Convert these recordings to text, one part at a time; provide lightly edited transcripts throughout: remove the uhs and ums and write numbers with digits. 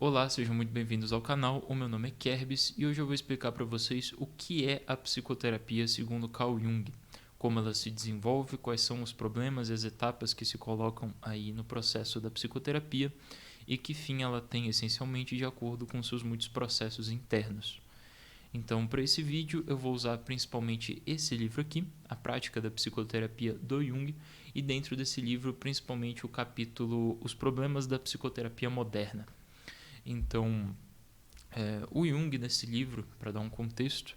Olá, sejam muito bem-vindos ao canal. O meu nome é Kerbis e hoje eu vou explicar para vocês o que é a psicoterapia segundo Carl Jung, como ela se desenvolve, quais são os problemas e as etapas que se colocam aí no processo da psicoterapia e que fim ela tem essencialmente de acordo com seus muitos processos internos. Então, para esse vídeo, eu vou usar principalmente esse livro aqui, A Prática da Psicoterapia do Jung, e dentro desse livro, principalmente o capítulo Os Problemas da Psicoterapia Moderna. Então, o Jung, nesse livro, para dar um contexto,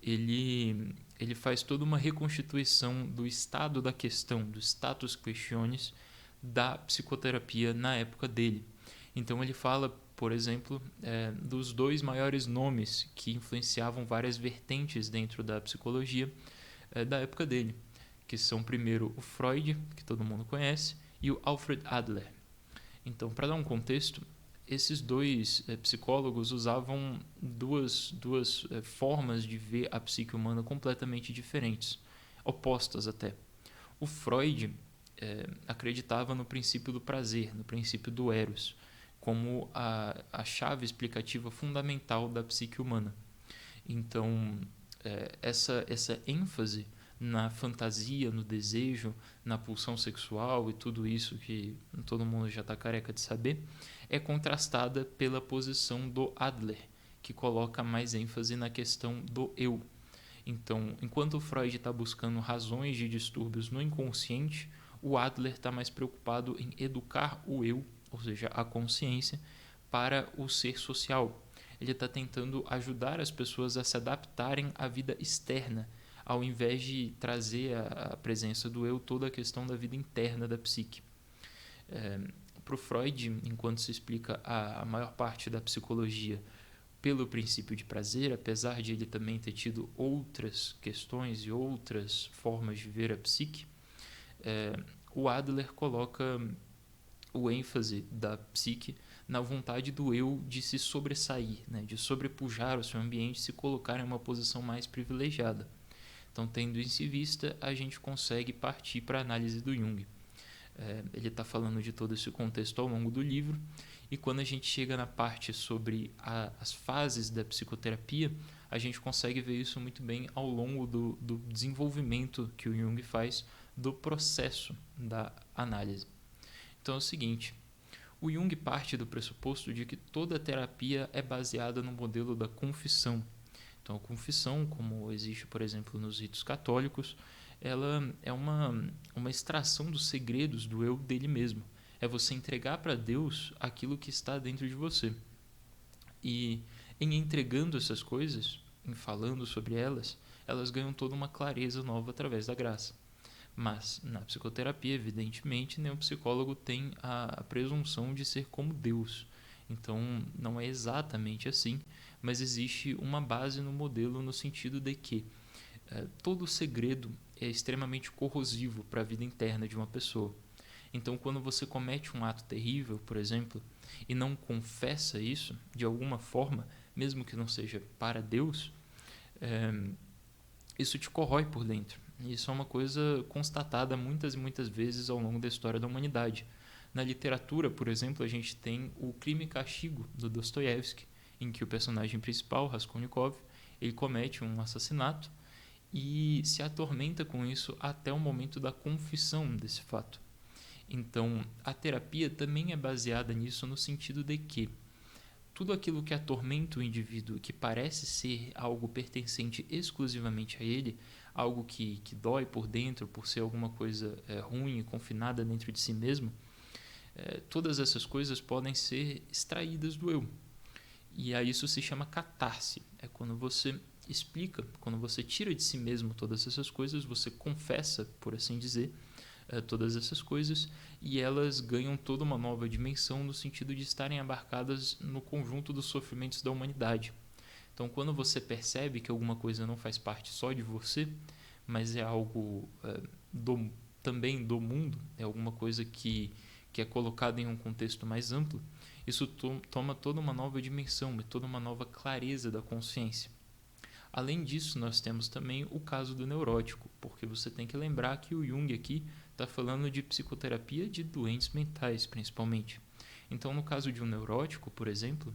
ele faz toda uma reconstituição do estado da questão, do status questionis da psicoterapia na época dele. Então ele fala, por exemplo, dos dois maiores nomes que influenciavam várias vertentes dentro da psicologia da época dele, que são primeiro o Freud, que todo mundo conhece, e o Alfred Adler. Então, para dar um contexto, esses dois psicólogos usavam duas formas de ver a psique humana completamente diferentes, opostas até. O Freud acreditava no princípio do prazer, no princípio do eros, como a chave explicativa fundamental da psique humana. Então, essa ênfase na fantasia, no desejo, na pulsão sexual e tudo isso que todo mundo já está careca de saber, é contrastada pela posição do Adler, que coloca mais ênfase na questão do eu. Então, enquanto o Freud está buscando razões de distúrbios no inconsciente, o Adler está mais preocupado em educar o eu, ou seja, a consciência, para o ser social. Ele está tentando ajudar as pessoas a se adaptarem à vida externa, ao invés de trazer a presença do eu toda a questão da vida interna da psique. Para o Freud, enquanto se explica a maior parte da psicologia pelo princípio de prazer, apesar de ele também ter tido outras questões e outras formas de ver a psique, o Adler coloca o ênfase da psique na vontade do eu de se sobressair, né, de sobrepujar o seu ambiente e se colocar em uma posição mais privilegiada. Então, tendo isso em vista, a gente consegue partir para a análise do Jung. Ele está falando de todo esse contexto ao longo do livro, e quando a gente chega na parte sobre as fases da psicoterapia, a gente consegue ver isso muito bem ao longo do desenvolvimento que o Jung faz do processo da análise. Então é o seguinte, o Jung parte do pressuposto de que toda terapia é baseada no modelo da confissão. Então, a confissão, como existe, por exemplo, nos ritos católicos, ela é uma extração dos segredos do eu dele mesmo. É você entregar para Deus aquilo que está dentro de você. E em entregando essas coisas, em falando sobre elas, elas ganham toda uma clareza nova através da graça. Mas, na psicoterapia, evidentemente, nenhum psicólogo tem a presunção de ser como Deus. Então, não é exatamente assim, mas existe uma base no modelo no sentido de que todo segredo é extremamente corrosivo para a vida interna de uma pessoa. Então, quando você comete um ato terrível, por exemplo, e não confessa isso de alguma forma, mesmo que não seja para Deus, isso te corrói por dentro. Isso é uma coisa constatada muitas e muitas vezes ao longo da história da humanidade. Na literatura, por exemplo, a gente tem o Crime e Castigo, do Dostoiévski, em que o personagem principal, Raskolnikov, ele comete um assassinato e se atormenta com isso até o momento da confissão desse fato. Então, a terapia também é baseada nisso no sentido de que tudo aquilo que atormenta o indivíduo, que parece ser algo pertencente exclusivamente a ele, algo que dói por dentro, por ser alguma coisa ruim e confinada dentro de si mesmo, todas essas coisas podem ser extraídas do eu. E a isso se chama catarse. É quando você explica, quando você tira de si mesmo todas essas coisas, você confessa, por assim dizer, todas essas coisas, e elas ganham toda uma nova dimensão no sentido de estarem abarcadas no conjunto dos sofrimentos da humanidade. Então, quando você percebe que alguma coisa não faz parte só de você, mas é algo também do mundo, é alguma coisa que é colocada em um contexto mais amplo, isso toma toda uma nova dimensão e toda uma nova clareza da consciência. Além disso, nós temos também o caso do neurótico, porque você tem que lembrar que o Jung aqui está falando de psicoterapia de doentes mentais, principalmente. Então, no caso de um neurótico, por exemplo,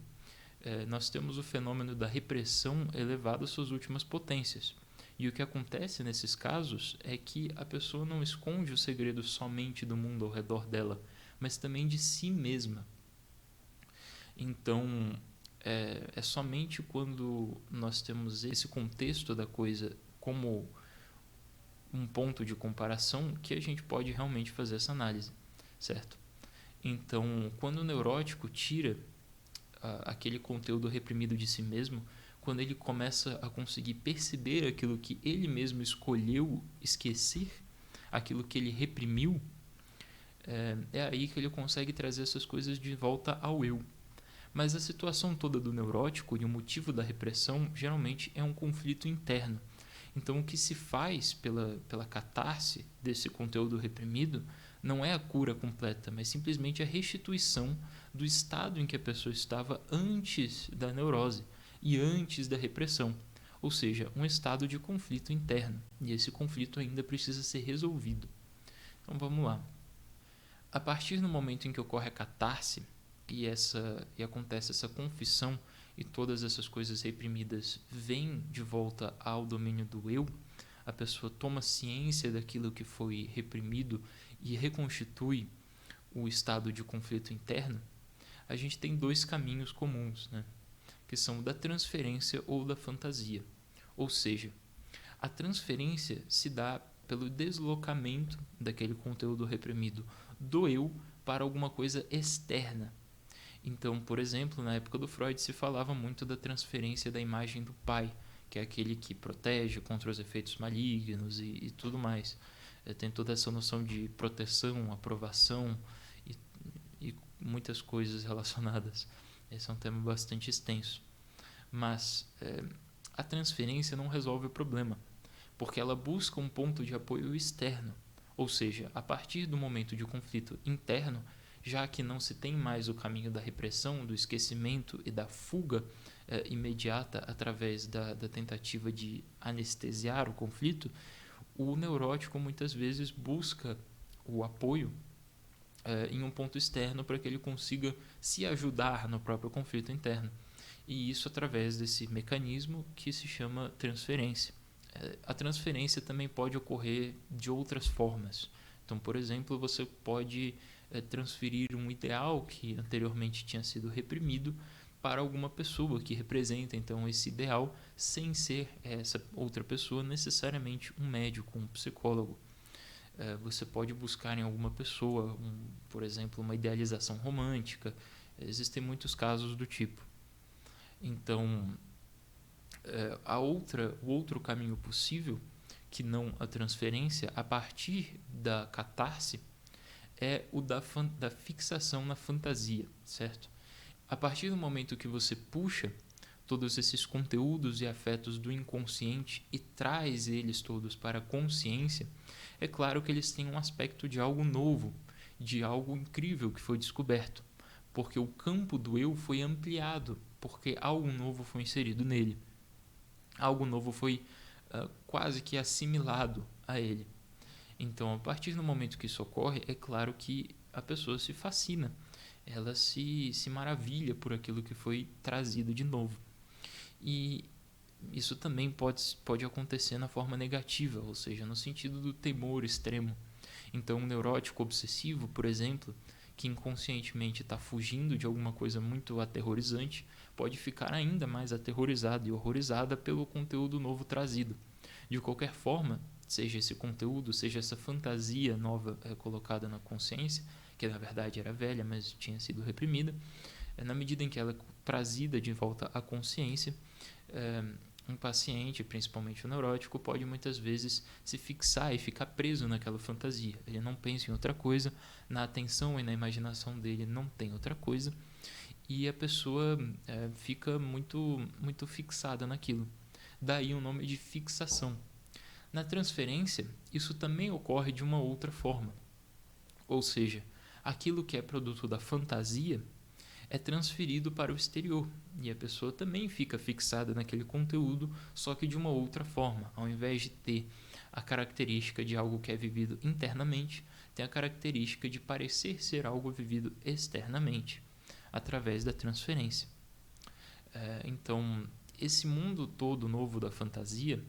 nós temos o fenômeno da repressão elevado às suas últimas potências. E o que acontece nesses casos é que a pessoa não esconde o segredo somente do mundo ao redor dela, mas também de si mesma. Então, é somente quando nós temos esse contexto da coisa como um ponto de comparação que a gente pode realmente fazer essa análise, certo? Então, quando o neurótico tira aquele conteúdo reprimido de si mesmo, quando ele começa a conseguir perceber aquilo que ele mesmo escolheu esquecer, aquilo que ele reprimiu, é aí que ele consegue trazer essas coisas de volta ao eu. Mas a situação toda do neurótico e o motivo da repressão geralmente é um conflito interno. Então, o que se faz pela catarse desse conteúdo reprimido não é a cura completa, mas simplesmente a restituição do estado em que a pessoa estava antes da neurose e antes da repressão, ou seja, um estado de conflito interno. E esse conflito ainda precisa ser resolvido. Então, vamos lá. A partir do momento em que ocorre a catarse e acontece essa confissão e todas essas coisas reprimidas vêm de volta ao domínio do eu, a pessoa toma ciência daquilo que foi reprimido e reconstitui o estado de conflito interno, a gente tem dois caminhos comuns, né? Que são o da transferência ou da fantasia. Ou seja, a transferência se dá pelo deslocamento daquele conteúdo reprimido do eu para alguma coisa externa. Então, por exemplo, na época do Freud se falava muito da transferência da imagem do pai, que é aquele que protege contra os efeitos malignos e tudo mais. Tem toda essa noção de proteção, aprovação e muitas coisas relacionadas. Esse é um tema bastante extenso. Mas a transferência não resolve o problema, porque ela busca um ponto de apoio externo. Ou seja, a partir do momento de conflito interno, já que não se tem mais o caminho da repressão, do esquecimento e da fuga imediata através da tentativa de anestesiar o conflito, o neurótico muitas vezes busca o apoio em um ponto externo para que ele consiga se ajudar no próprio conflito interno. E isso através desse mecanismo que se chama transferência. A transferência também pode ocorrer de outras formas. Então, por exemplo, você pode transferir um ideal que anteriormente tinha sido reprimido para alguma pessoa que representa então esse ideal, sem ser essa outra pessoa necessariamente um médico, um psicólogo. Você pode buscar em alguma pessoa, por exemplo, uma idealização romântica. Existem muitos casos do tipo. Então, o outro caminho possível, que não a transferência, a partir da catarse, é o da fixação na fantasia, certo? A partir do momento que você puxa todos esses conteúdos e afetos do inconsciente e traz eles todos para a consciência, é claro que eles têm um aspecto de algo novo, de algo incrível que foi descoberto, porque o campo do eu foi ampliado, porque algo novo foi inserido nele. Algo novo foi quase que assimilado a ele. Então, a partir do momento que isso ocorre, é claro que a pessoa se fascina, ela se maravilha por aquilo que foi trazido de novo. E isso também pode acontecer na forma negativa, ou seja, no sentido do temor extremo. Então, um neurótico obsessivo, por exemplo, que inconscientemente está fugindo de alguma coisa muito aterrorizante, pode ficar ainda mais aterrorizado e horrorizada pelo conteúdo novo trazido. De qualquer forma, seja esse conteúdo, seja essa fantasia nova colocada na consciência, que na verdade era velha, mas tinha sido reprimida, na medida em que ela é trazida de volta à consciência, um paciente, principalmente o neurótico, pode muitas vezes se fixar e ficar preso naquela fantasia. Ele não pensa em outra coisa, na atenção e na imaginação dele não tem outra coisa, e a pessoa fica muito, muito fixada naquilo. Daí o nome de fixação. Na transferência, isso também ocorre de uma outra forma. Ou seja, aquilo que é produto da fantasia é transferido para o exterior e a pessoa também fica fixada naquele conteúdo, só que de uma outra forma. Ao invés de ter a característica de algo que é vivido internamente, tem a característica de parecer ser algo vivido externamente. através da transferência. Então, esse mundo todo novo da fantasia,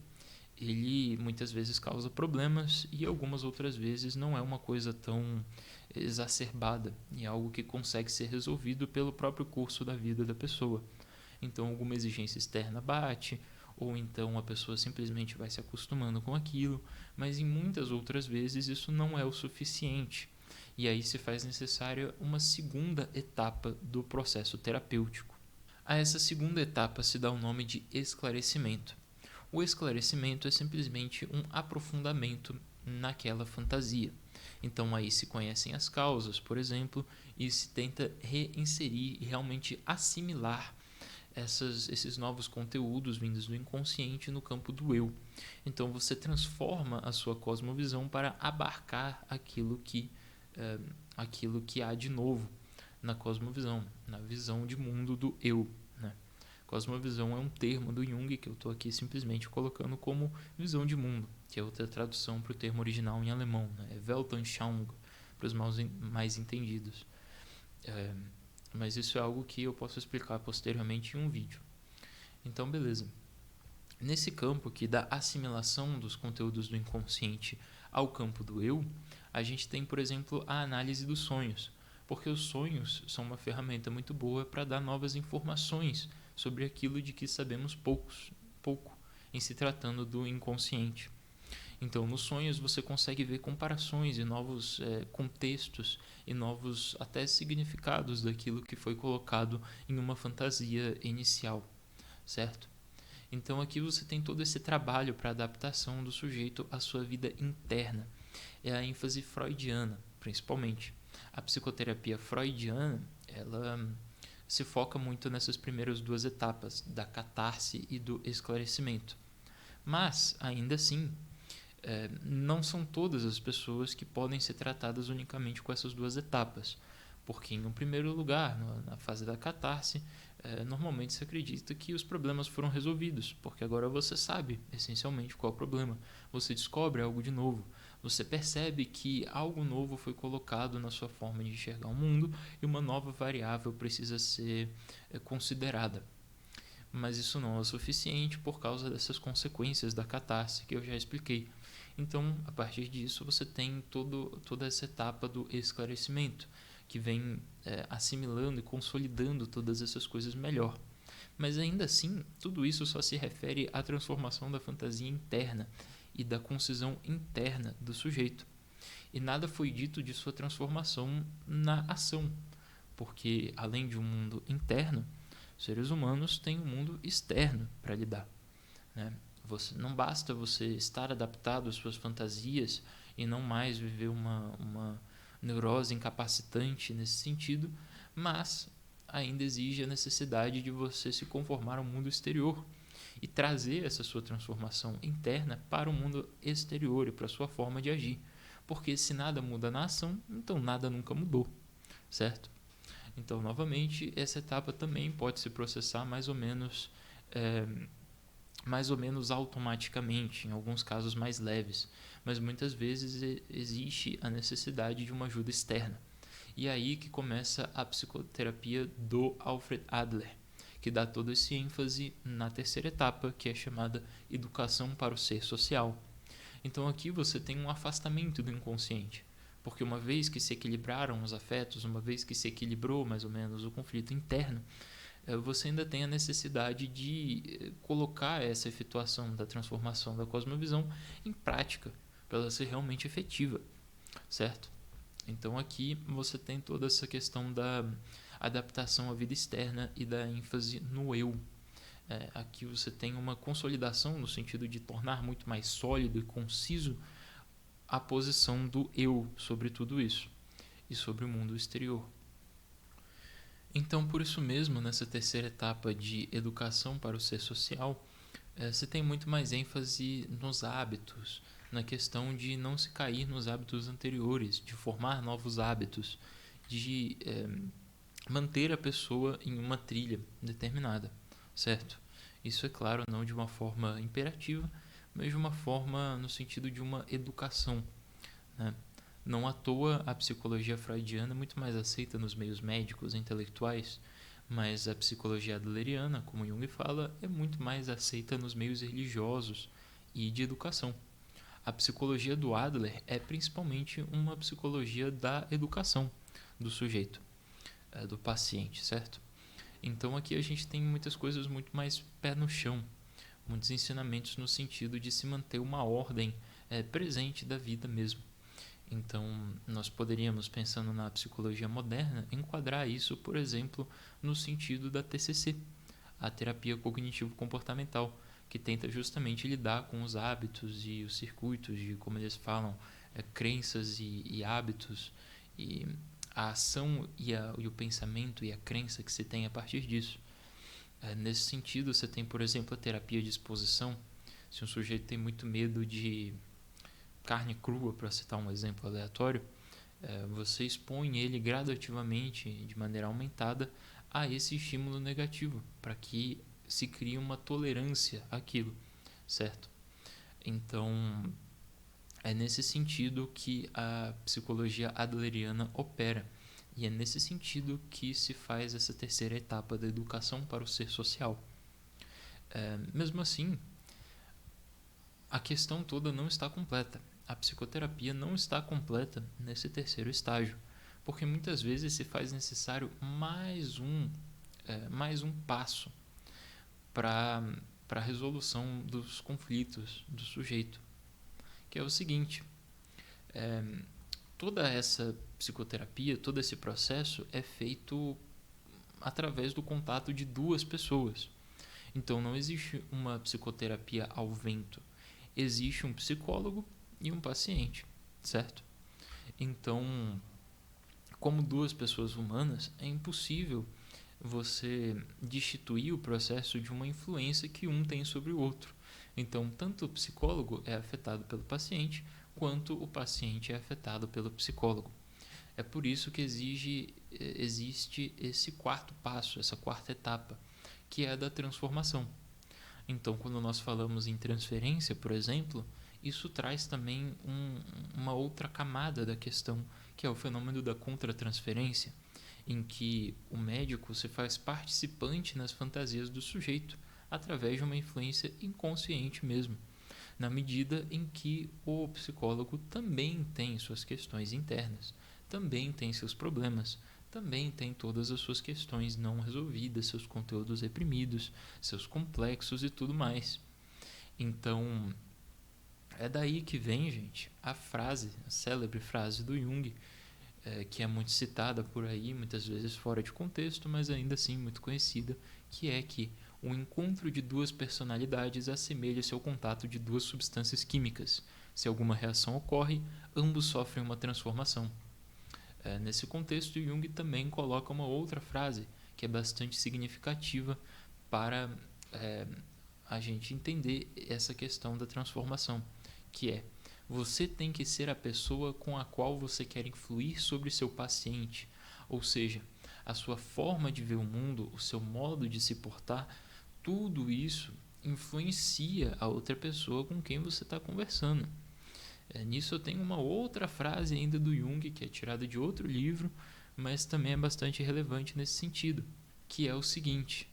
ele muitas vezes causa problemas e algumas outras vezes não é uma coisa tão exacerbada e é algo que consegue ser resolvido pelo próprio curso da vida da pessoa. Então, alguma exigência externa bate, ou então a pessoa simplesmente vai se acostumando com aquilo, mas em muitas outras vezes isso não é o suficiente. E aí se faz necessária uma segunda etapa do processo terapêutico. A essa segunda etapa se dá o nome de esclarecimento. O esclarecimento é simplesmente um aprofundamento naquela fantasia. Então aí se conhecem as causas, por exemplo, e se tenta reinserir e realmente assimilar esses novos conteúdos vindos do inconsciente no campo do eu. Então você transforma a sua cosmovisão para abarcar aquilo que há de novo na cosmovisão, na visão de mundo do eu. Né? Cosmovisão é um termo do Jung que eu estou aqui simplesmente colocando como visão de mundo, que é outra tradução para o termo original em alemão, né? É Weltanschauung, para os mais entendidos. Mas isso é algo que eu posso explicar posteriormente em um vídeo. Então, beleza. Nesse campo aqui da assimilação dos conteúdos do inconsciente ao campo do eu, a gente tem, por exemplo, a análise dos sonhos, porque os sonhos são uma ferramenta muito boa para dar novas informações sobre aquilo de que sabemos pouco em se tratando do inconsciente. Então, nos sonhos você consegue ver comparações e novos contextos e novos até significados daquilo que foi colocado em uma fantasia inicial, certo? Então, aqui você tem todo esse trabalho para adaptação do sujeito à sua vida interna. É a ênfase freudiana, principalmente. A psicoterapia freudiana, ela se foca muito nessas primeiras duas etapas, da catarse e do esclarecimento. Mas, ainda assim, não são todas as pessoas que podem ser tratadas unicamente com essas duas etapas, porque em um primeiro lugar, na fase da catarse, normalmente se acredita que os problemas foram resolvidos, porque agora você sabe essencialmente qual é o problema, você descobre algo de novo, você percebe que algo novo foi colocado na sua forma de enxergar o mundo e uma nova variável precisa ser considerada. Mas isso não é o suficiente por causa dessas consequências da catarse que eu já expliquei. Então, a partir disso, você tem toda essa etapa do esclarecimento, que vem assimilando e consolidando todas essas coisas melhor. Mas ainda assim, tudo isso só se refere à transformação da fantasia interna e da concisão interna do sujeito. E nada foi dito de sua transformação na ação, porque além de um mundo interno, os seres humanos têm um mundo externo para lidar. Né? Não basta você estar adaptado às suas fantasias e não mais viver uma neurose incapacitante nesse sentido, mas ainda exige a necessidade de você se conformar ao mundo exterior e trazer essa sua transformação interna para o mundo exterior e para a sua forma de agir. Porque se nada muda na ação, então nada nunca mudou, certo? Então, novamente, essa etapa também pode se processar mais ou menos automaticamente, em alguns casos mais leves, mas muitas vezes existe a necessidade de uma ajuda externa. E é aí que começa a psicoterapia do Alfred Adler, que dá todo esse ênfase na terceira etapa, que é chamada educação para o ser social. Então aqui você tem um afastamento do inconsciente, porque uma vez que se equilibraram os afetos, uma vez que se equilibrou mais ou menos o conflito interno, você ainda tem a necessidade de colocar essa efetuação da transformação da cosmovisão em prática, para ela ser realmente efetiva, certo? Então aqui você tem toda essa questão da adaptação à vida externa e da ênfase no eu. Aqui você tem uma consolidação no sentido de tornar muito mais sólido e conciso a posição do eu sobre tudo isso e sobre o mundo exterior. Então, por isso mesmo, nessa terceira etapa de educação para o ser social, você tem muito mais ênfase nos hábitos, na questão de não se cair nos hábitos anteriores, de formar novos hábitos, de manter a pessoa em uma trilha determinada, certo? Isso é claro, não de uma forma imperativa, mas de uma forma no sentido de uma educação, né? Não à toa a psicologia freudiana é muito mais aceita nos meios médicos e intelectuais, mas a psicologia adleriana, como Jung fala, é muito mais aceita nos meios religiosos e de educação. A psicologia do Adler é principalmente uma psicologia da educação do sujeito, do paciente, certo? Então aqui a gente tem muitas coisas muito mais pé no chão, muitos ensinamentos no sentido de se manter uma ordem presente da vida mesmo. Então, nós poderíamos, pensando na psicologia moderna, enquadrar isso, por exemplo, no sentido da TCC, a terapia cognitivo-comportamental, que tenta justamente lidar com os hábitos e os circuitos de, como eles falam, crenças e hábitos, e a ação e o pensamento e a crença que se tem a partir disso. Nesse sentido, você tem, por exemplo, a terapia de exposição. Se um sujeito tem muito medo de carne crua, para citar um exemplo aleatório, você expõe ele gradativamente, de maneira aumentada, a esse estímulo negativo, para que se crie uma tolerância àquilo, certo? Então, é nesse sentido que a psicologia adleriana opera, e é nesse sentido que se faz essa terceira etapa da educação para o ser social. Mesmo assim, a questão toda não está completa. A psicoterapia não está completa nesse terceiro estágio, porque muitas vezes se faz necessário mais um passo para a resolução dos conflitos do sujeito, que é o seguinte: toda essa psicoterapia, todo esse processo é feito através do contato de duas pessoas. Então não existe uma psicoterapia ao vento. Existe um psicólogo e um paciente, certo? Então, como duas pessoas humanas, é impossível você destituir o processo de uma influência que um tem sobre o outro. Então, tanto o psicólogo é afetado pelo paciente, quanto o paciente é afetado pelo psicólogo. É por isso que existe esse quarto passo, essa quarta etapa, que é a da transformação. Então, quando nós falamos em transferência, por exemplo, isso traz também uma outra camada da questão, que é o fenômeno da contratransferência, em que o médico se faz participante nas fantasias do sujeito, através de uma influência inconsciente mesmo, na medida em que o psicólogo também tem suas questões internas, também tem seus problemas, também tem todas as suas questões não resolvidas, seus conteúdos reprimidos, seus complexos e tudo mais. Então, é daí que vem, gente, a célebre frase do Jung, que é muito citada por aí, muitas vezes fora de contexto, mas ainda assim muito conhecida, que é que o encontro de duas personalidades assemelha-se ao contato de duas substâncias químicas. Se alguma reação ocorre, ambos sofrem uma transformação. Nesse contexto, Jung também coloca uma outra frase que é bastante significativa para a gente entender essa questão da transformação, que é: você tem que ser a pessoa com a qual você quer influir sobre seu paciente, ou seja, a sua forma de ver o mundo, o seu modo de se portar, tudo isso influencia a outra pessoa com quem você está conversando. Nisso eu tenho uma outra frase ainda do Jung, que é tirada de outro livro, mas também é bastante relevante nesse sentido, que é o seguinte: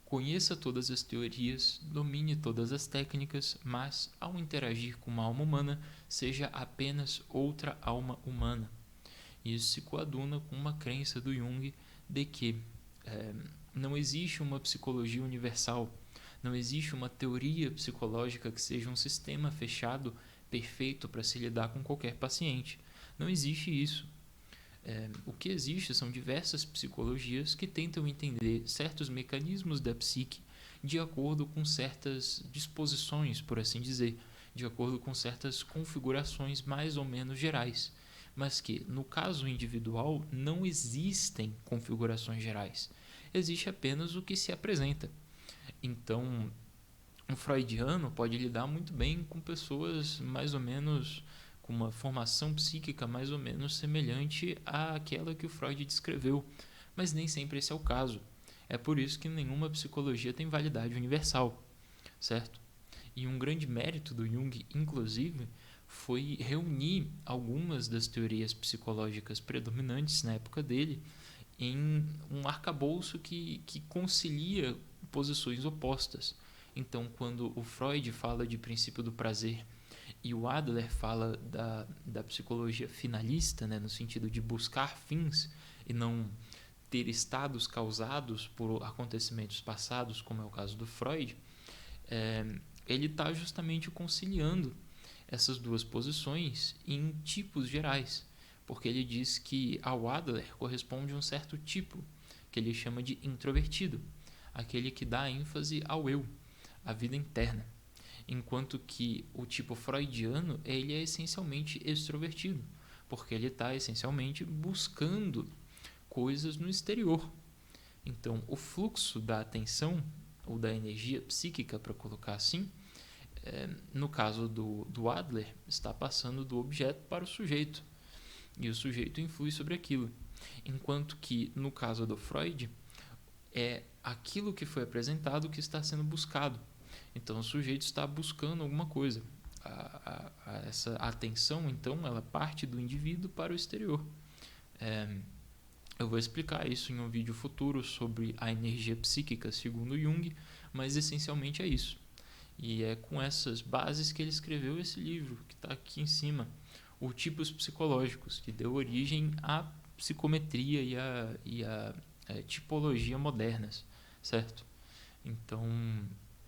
conheça todas as teorias, domine todas as técnicas, mas, ao interagir com uma alma humana, seja apenas outra alma humana. Isso se coaduna com uma crença do Jung de que não existe uma psicologia universal, não existe uma teoria psicológica que seja um sistema fechado perfeito para se lidar com qualquer paciente. Não existe isso. O que existe são diversas psicologias que tentam entender certos mecanismos da psique de acordo com certas disposições, por assim dizer, de acordo com certas configurações mais ou menos gerais, mas que, no caso individual, não existem configurações gerais. Existe apenas o que se apresenta. Então, um freudiano pode lidar muito bem com pessoas mais ou menos com uma formação psíquica mais ou menos semelhante àquela que o Freud descreveu, mas nem sempre esse é o caso. É por isso que nenhuma psicologia tem validade universal, certo? E um grande mérito do Jung, inclusive, foi reunir algumas das teorias psicológicas predominantes na época dele em um arcabouço que concilia posições opostas. Então, quando o Freud fala de princípio do prazer e o Adler fala da psicologia finalista, né, no sentido de buscar fins e não ter estados causados por acontecimentos passados, como é o caso do Freud, ele está justamente conciliando essas duas posições em tipos gerais, porque ele diz que ao Adler corresponde um certo tipo, que ele chama de introvertido, aquele que dá ênfase ao eu, à vida interna, enquanto que o tipo freudiano ele é essencialmente extrovertido, porque ele está essencialmente buscando coisas no exterior. Então, o fluxo da atenção ou da energia psíquica, para colocar assim, no caso do Adler, está passando do objeto para o sujeito, e o sujeito influi sobre aquilo. Enquanto que, no caso do Freud, é aquilo que foi apresentado que está sendo buscado. Então, o sujeito está buscando alguma coisa. Essa atenção, então, ela parte do indivíduo para o exterior. Eu vou explicar isso em um vídeo futuro sobre a energia psíquica, segundo Jung, mas essencialmente é isso. E é com essas bases que ele escreveu esse livro, que está aqui em cima, Os Tipos Psicológicos, que deu origem à psicometria e à tipologia modernas, certo? Então,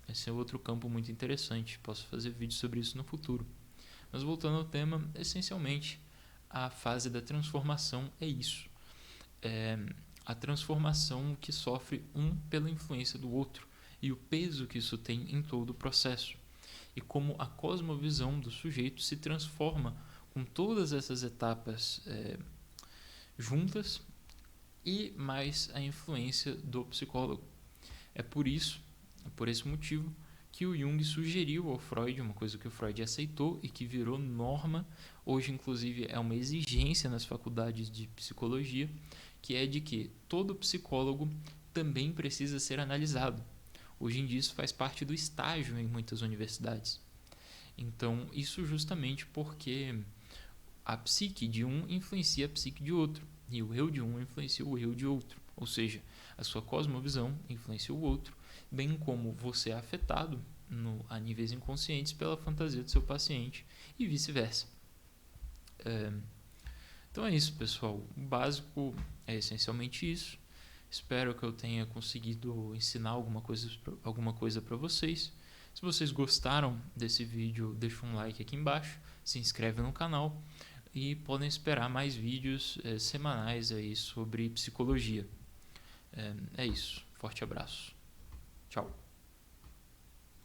esse é outro campo muito interessante, posso fazer vídeo sobre isso no futuro. Mas voltando ao tema, essencialmente, a fase da transformação é isso. A transformação que sofre um pela influência do outro e o peso que isso tem em todo o processo, e como a cosmovisão do sujeito se transforma com todas essas etapas juntas e mais a influência do psicólogo. É por esse motivo, que o Jung sugeriu ao Freud, uma coisa que o Freud aceitou e que virou norma, hoje inclusive é uma exigência nas faculdades de psicologia, que é de que todo psicólogo também precisa ser analisado. Hoje em dia isso faz parte do estágio em muitas universidades. Então, isso justamente porque a psique de um influencia a psique de outro, e o eu de um influencia o eu de outro. Ou seja, a sua cosmovisão influencia o outro, bem como você é afetado a níveis inconscientes pela fantasia do seu paciente e vice-versa. Então é isso, pessoal. O básico é essencialmente isso. Espero que eu tenha conseguido ensinar alguma coisa para vocês. Se vocês gostaram desse vídeo, deixa um like aqui embaixo, se inscreve no canal e podem esperar mais vídeos semanais aí sobre psicologia. É isso. Forte abraço. Tchau.